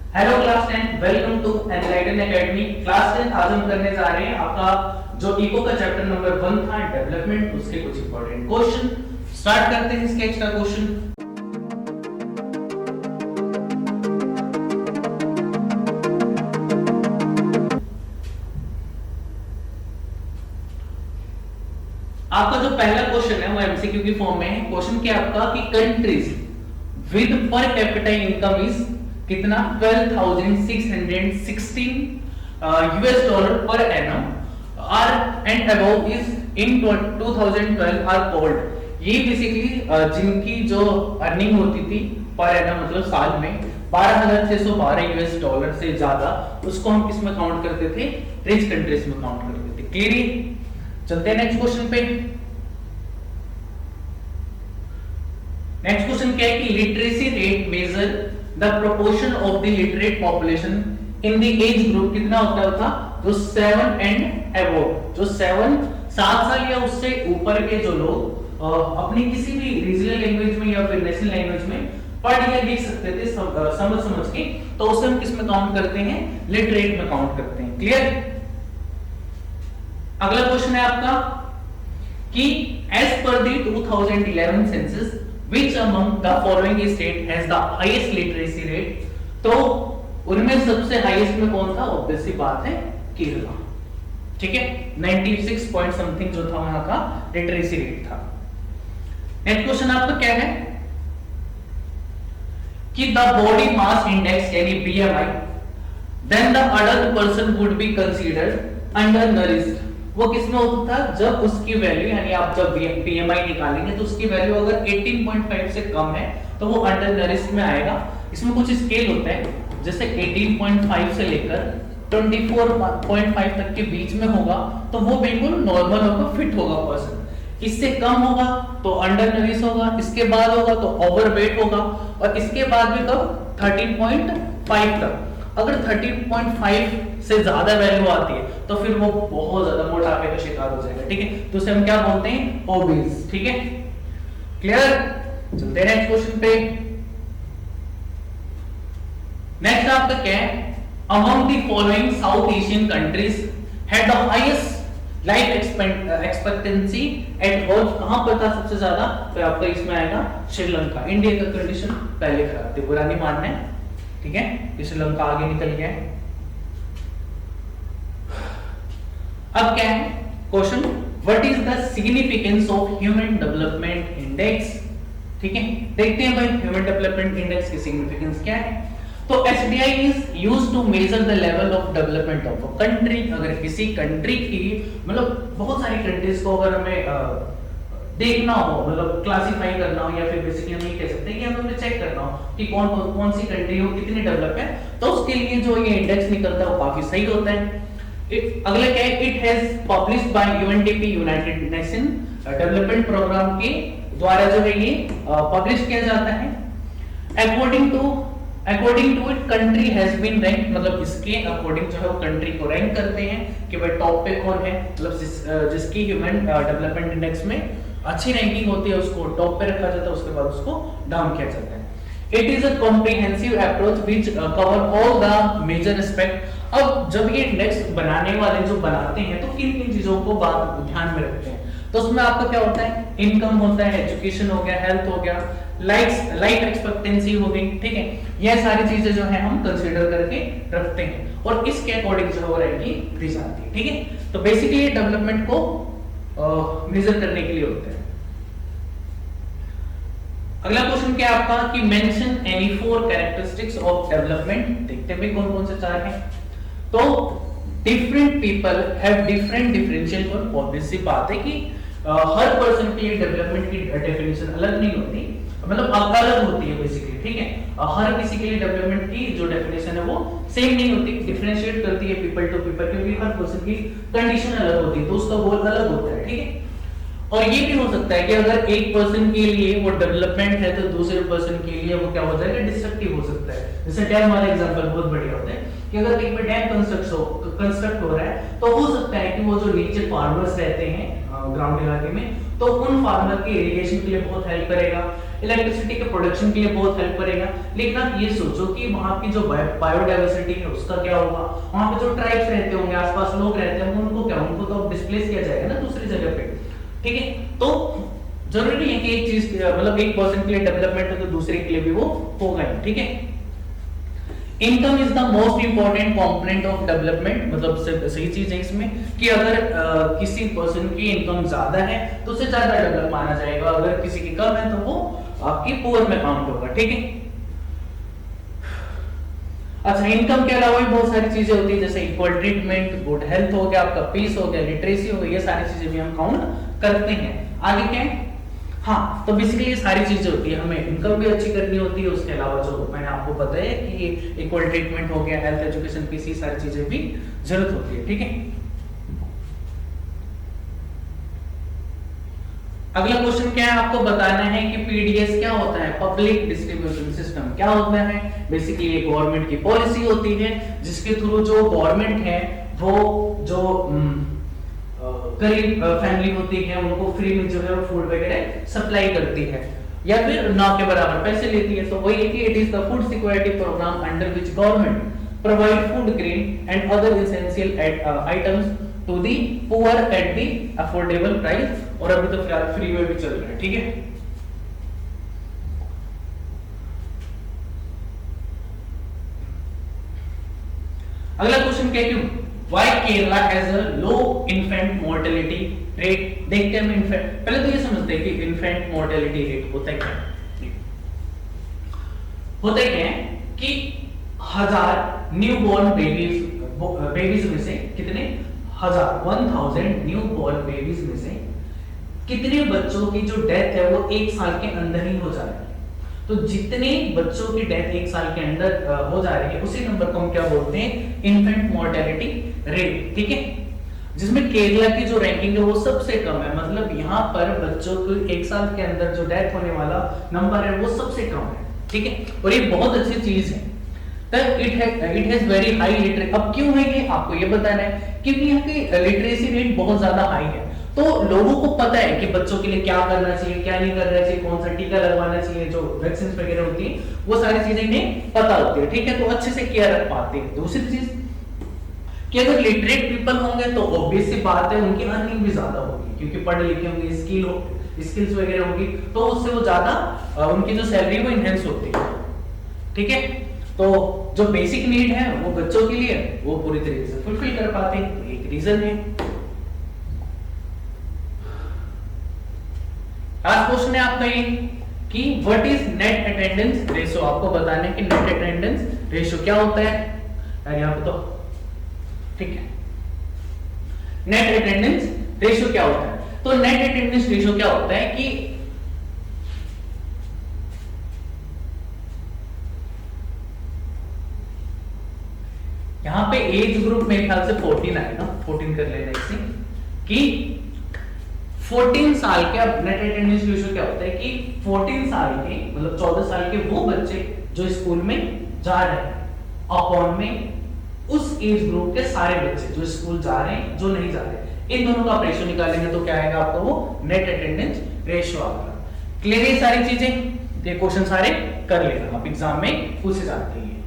Hello class 10, welcome to Enlighten academy. Class 10 आज हम करने जा रहे हैं आपका जो इको का चैप्टर नंबर 1 था डेवलपमेंट, उसके कुछ इंपॉर्टेंट क्वेश्चन। स्टार्ट करते हैं स्केच का क्वेश्चन। आपका जो पहला क्वेश्चन है वो एमसीक्यू की फॉर्म में है। क्वेश्चन क्या आपका कि countries with per capita income is कितना 12,616 US dollar per annum are and above is in 2012 are called. ये बेसिकली जिनकी जो अर्निंग होती थी पर एनम मतलब साल में 12,612 यूएस डॉलर से ज्यादा, उसको हम किस में काउंट करते थे? रिच कंट्रीज में काउंट करते थे। क्लियर? चलते हैं नेक्स्ट क्वेश्चन पे। नेक्स्ट क्वेश्चन क्या है कि literacy rate measure the proportion of the literate population in the age group कितना होता था? जो 7 एंड अबव, जो 7 साल या उससे ऊपर के जो लोग अपनी किसी भी रीजनल लैंग्वेज में या फिर नेशनल लैंग्वेज में पढ़ या लिख सकते थे समझ के, तो उसे हम किस में काउंट करते हैं? लिटरेट में काउंट करते हैं। क्लियर? अगला क्वेश्चन है आपका कि as per the 2011 census which among the following state has the highest literacy rate? तो उनमें सबसे हाईएस्ट में कौन था? ऑब्वियस सी बात है केरला। ठीक है, 96 पॉइंट समथिंग जो था वहां का लिटरेसी रेट था। नेक्स्ट क्वेश्चन आपका क्या है कि द बॉडी मास इंडेक्स यानी BMI then the adult person would be considered undernourished, वो किसमें होता था? जब उसकी वैल्यू यानी आप जब बीएमआई निकालेंगे तो उसकी वैल्यू अगर 18.5 से कम है तो वो अंडर नरिश्ड में आएगा। इसमें कुछ स्केल होता है, जैसे 18.5 से लेकर 24.5 तक के बीच में होगा तो वो बिल्कुल नॉर्मल होगा, फिट होगा पर्सन। इससे कम होगा तो अंडर नरिश होगा, इसके बाद होगा तो ओवरवेट होगा, और इसके बाद भी कब? 13.5 तक। अगर 13.5 से ज्यादा वैल्यू आती है तो फिर वो बहुत ज्यादा मोटापे का शिकार हो जाएगा। ठीक है, तो उसे हम क्या बोलते हैं? ओबीज। ठीक है, क्लियर? चलते हैं नेक्स्ट क्वेश्चन पे। नेक्स्ट आपका क्या है? Among the following south Asian countries had the highest life expectancy at birth, कहां पर था सबसे ज्यादा? तो आपका इसमें आएगा श्रीलंका। इंडिया का कंडीशन पहले खराब थी, बुरा नहीं मानना है। ठीक है, श्रीलंका आगे निकल गया है। अब क्या है question? What is the significance of human development index? ठीक है, देखते हैं भाई ह्यूमन डेवलपमेंट इंडेक्स की सिग्निफिकेंस क्या है। तो SDI is used to measure the level of development of a country. अगर किसी कंट्री की मतलब बहुत सारी कंट्रीज को अगर हमें देखना हो, मतलब क्लासिफाई करना हो, या फिर बेसिकली हम ये कह सकते हैं कि हमें चेक करना हो कि कौन सी कंट्री हो कितनी डेवलप है, तो उसके लिए जो ये इंडेक्स निकलता है वो काफी सही होता है। अगला क्या है? It has published by UNDP, United Nation development programme के द्वारा जो है ये पब्लिश किया जाता है। According to it country has been rank, मतलब इसके अकॉर्डिंग जो है वो कंट्री को रैंक करते हैं कि भाई टॉप पे कौन है, मतलब जिसकी ह्यूमन डेवलपमेंट इंडेक्स में अच्छी रैंकिंग होती है उसको टॉप पे रखा जाता है, उसके बाद उसको डाउन किया जाता है। It is a comprehensive approach which cover all the major aspect. अब जब ये इंडेक्स बनाने वाले जो बनाते हैं तो किन किन चीजों को ध्यान में रखते हैं? तो उसमें आपका क्या होता है? इनकम होता है, एजुकेशन हो गया, हेल्थ हो गया, लाइफ एक्सपेक्टेंसी हो गई। ठीक है, यह सारी चीजें जो है हम कंसीडर करके रखते हैं और इसके अकॉर्डिंग जो हो रैंकिंग दी जाती है। ठीक है, तो बेसिकली ये डेवलपमेंट को मेजर करने के लिए होता है। अगला क्वेश्चन क्या है आपका कि mention any 4 characteristics of development. देखते हैं कौन कौन से 4 हैं। तो different people have different differential work. Obvious सी बात है कि हर पर्सन के लिए डेवलपमेंट की डेफिनेशन अलग नहीं होती, मतलब अलग होती है बेसिकली। ठीक है, हर किसी के लिए डेवलपमेंट की जो डेफिनेशन है वो सेम नहीं होती, डिफरेंशिएट करती है पीपल टू पीपल, क्योंकि हर पर्सन की कंडीशन अलग होती है तो उसका गोल अलग होता है। ठीक है, और ये भी हो सकता है कि अगर एक पर्सन के लिए वो डेवलपमेंट है तो दूसरे पर्सन के लिए वो क्या हो जाएगा? डिस्ट्रक्टिव हो सकता है। जैसे डैम वाला एग्जांपल बहुत बढ़िया होता है कि अगर कहीं पे डैम कंस्ट्रक्ट हो रहा है तो हो सकता है कि वो जो नीचे फार्मर्स रहते हैं ग्राउंड इलाके में, तो उन फार्मर की इरिगेशन के लिए बहुत हेल्प करेगा, इलेक्ट्रिसिटी के प्रोडक्शन के लिए बहुत हेल्प करेगा। लेकिन आप ये सोचो कि वहाँ की जो बायोडाइवर्सिटी है उसका क्या होगा, वहाँ पे जो ट्राइब्स रहते होंगे, आसपास लोग रहते होंगे, उनको क्या, उनको तो डिस्प्लेस किया जाएगा ना दूसरी जगह पे, ठीक है। तो जरूरी नहीं है कि एक चीज मतलब एक पर्सन के लिए डेवलपमेंट है तो दूसरे के लिए भी वो होगा ही, ठीक है। Income is the most important component of development, मतलब सही चीज है इसमें कि अगर किसी पर्सन की इनकम ज्यादा है तो उसे ज्यादा डेवलप माना जाएगा, अगर किसी की कम है तो वो आपकी पुअर में काउंट होगा, ठीक है। अच्छा, इनकम के अलावा भी बहुत सारी चीजें होती है, जैसे इक्वल ट्रीटमेंट, गुड हेल्थ हो गया, आपका पीस हो गया, लिटरेसी हो गई, ये सारी चीजें भी हम काउंट करते हैं। आगे क्या है, हाँ, तो बेसिकली ये सारी चीजें होती है, हमें इनकम भी अच्छी करनी होती है, उसके अलावा जो मैंने आपको बताया कि इक्वल ट्रीटमेंट हो गया, हेल्थ, एजुकेशन, पीस, सारी चीजें भी जरूरत होती है, ठीक है। अगला क्वेश्चन क्या है, आपको बताना है कि पीडीएस क्या होता है, पब्लिक डिस्ट्रीब्यूशन सिस्टम क्या होता है। बेसिकली ये गवर्नमेंट की पॉलिसी होती है जिसके थ्रू जो गवर्नमेंट है वो जो गरीब फैमिली होती है उनको फ्री में जो है फूड वगैरह सप्लाई करती है या फिर ना के बराबर पैसे लेती है। तो वही है कि it is the food security programme under which government provide food grain and other essential items to the poor at the affordable price, और अभी तो फिलहाल फ्री में भी चल रहा है, ठीक है। अगला क्वेश्चन क्या है, Why Kerala has a low infant mortality rate? देखते हैं हम infant, पहले तो ये समझते हैं कि infant mortality rate होता है क्या। होता है क्या कि 1000 न्यूबॉर्न बेबीज में से कितने 1000 न्यूबॉर्न बेबीज में से कितने बच्चों की जो डेथ है वो 1 साल के अंदर ही हो जा रही है। तो जितने बच्चों की डेथ 1 साल के अंदर हो जा रही है उसी नंबर को हम क्या बोलते हैं, इन्फेंट मोर्टेलिटी रेट, ठीक है। जिसमें केरला की जो रैंकिंग है वो सबसे कम है, मतलब यहाँ पर बच्चों को 1 साल के अंदर जो डेथ होने वाला नंबर है वो सबसे कम है, ठीक है। और ये बहुत अच्छी चीज है। It has very high literacy. अब क्यों है ये आपको ये बताना है, क्योंकि यहाँ की लिटरेसी रेट बहुत ज्यादा हाई है, तो लोगों को पता है कि बच्चों के लिए क्या करना चाहिए, क्या नहीं करना चाहिए, कौन सा टीका लगवाना चाहिए, जो वैक्सीन वगैरह होती है वो सारी चीजें इन्हें पता होती है, ठीक है। तो अच्छे से केयर रख पाते हैं। दूसरी चीज कि अगर लिटरेट पीपल होंगे तो ऑब्वियस सी बात है उनकी अर्निंग भी ज्यादा होगी, क्योंकि पढ़े लिखे होंगे, स्किल्स वगैरह होगी, तो उससे वो ज्यादा उनकी जो सैलरी वो इनहेंस होती है, ठीक है। तो जो बेसिक नीड है वो बच्चों के लिए वो पूरी तरीके से फुलफिल कर पाते हैं, तो एक रीजन है। लास्ट क्वेश्चन है आपका ये कि what is net attendance ratio. आपको बताना है कि नेट अटेंडेंस रेशियो क्या होता है यार, यहाँ पे तो ठीक है। नेट अटेंडेंस रेशियो क्या होता है, तो नेट अटेंडेंस रेशियो क्या होता है कि यहां पे एज ग्रुप मेरे ख्याल से 14 आएगा, 14 कर लेना इसे, कि 14 साल के, अब नेट अटेंडेंस रेशियो क्या होता है कि 14 साल के मतलब 14 साल के वो बच्चे जो स्कूल में जा रहे हैं अपॉन में उस एज ग्रुप के सारे बच्चे जो स्कूल जा रहे हैं, जो नहीं जा रहे, इन दोनों का रेशियो निकालेंगे तो क्या आएगा आपको, वो नेट अटेंडेंस रेशियो आएगा। क्लियर है सारी चीजें, ये क्वेश्चन सारे कर लेना, आप एग्जाम में पूछे जाते हैं।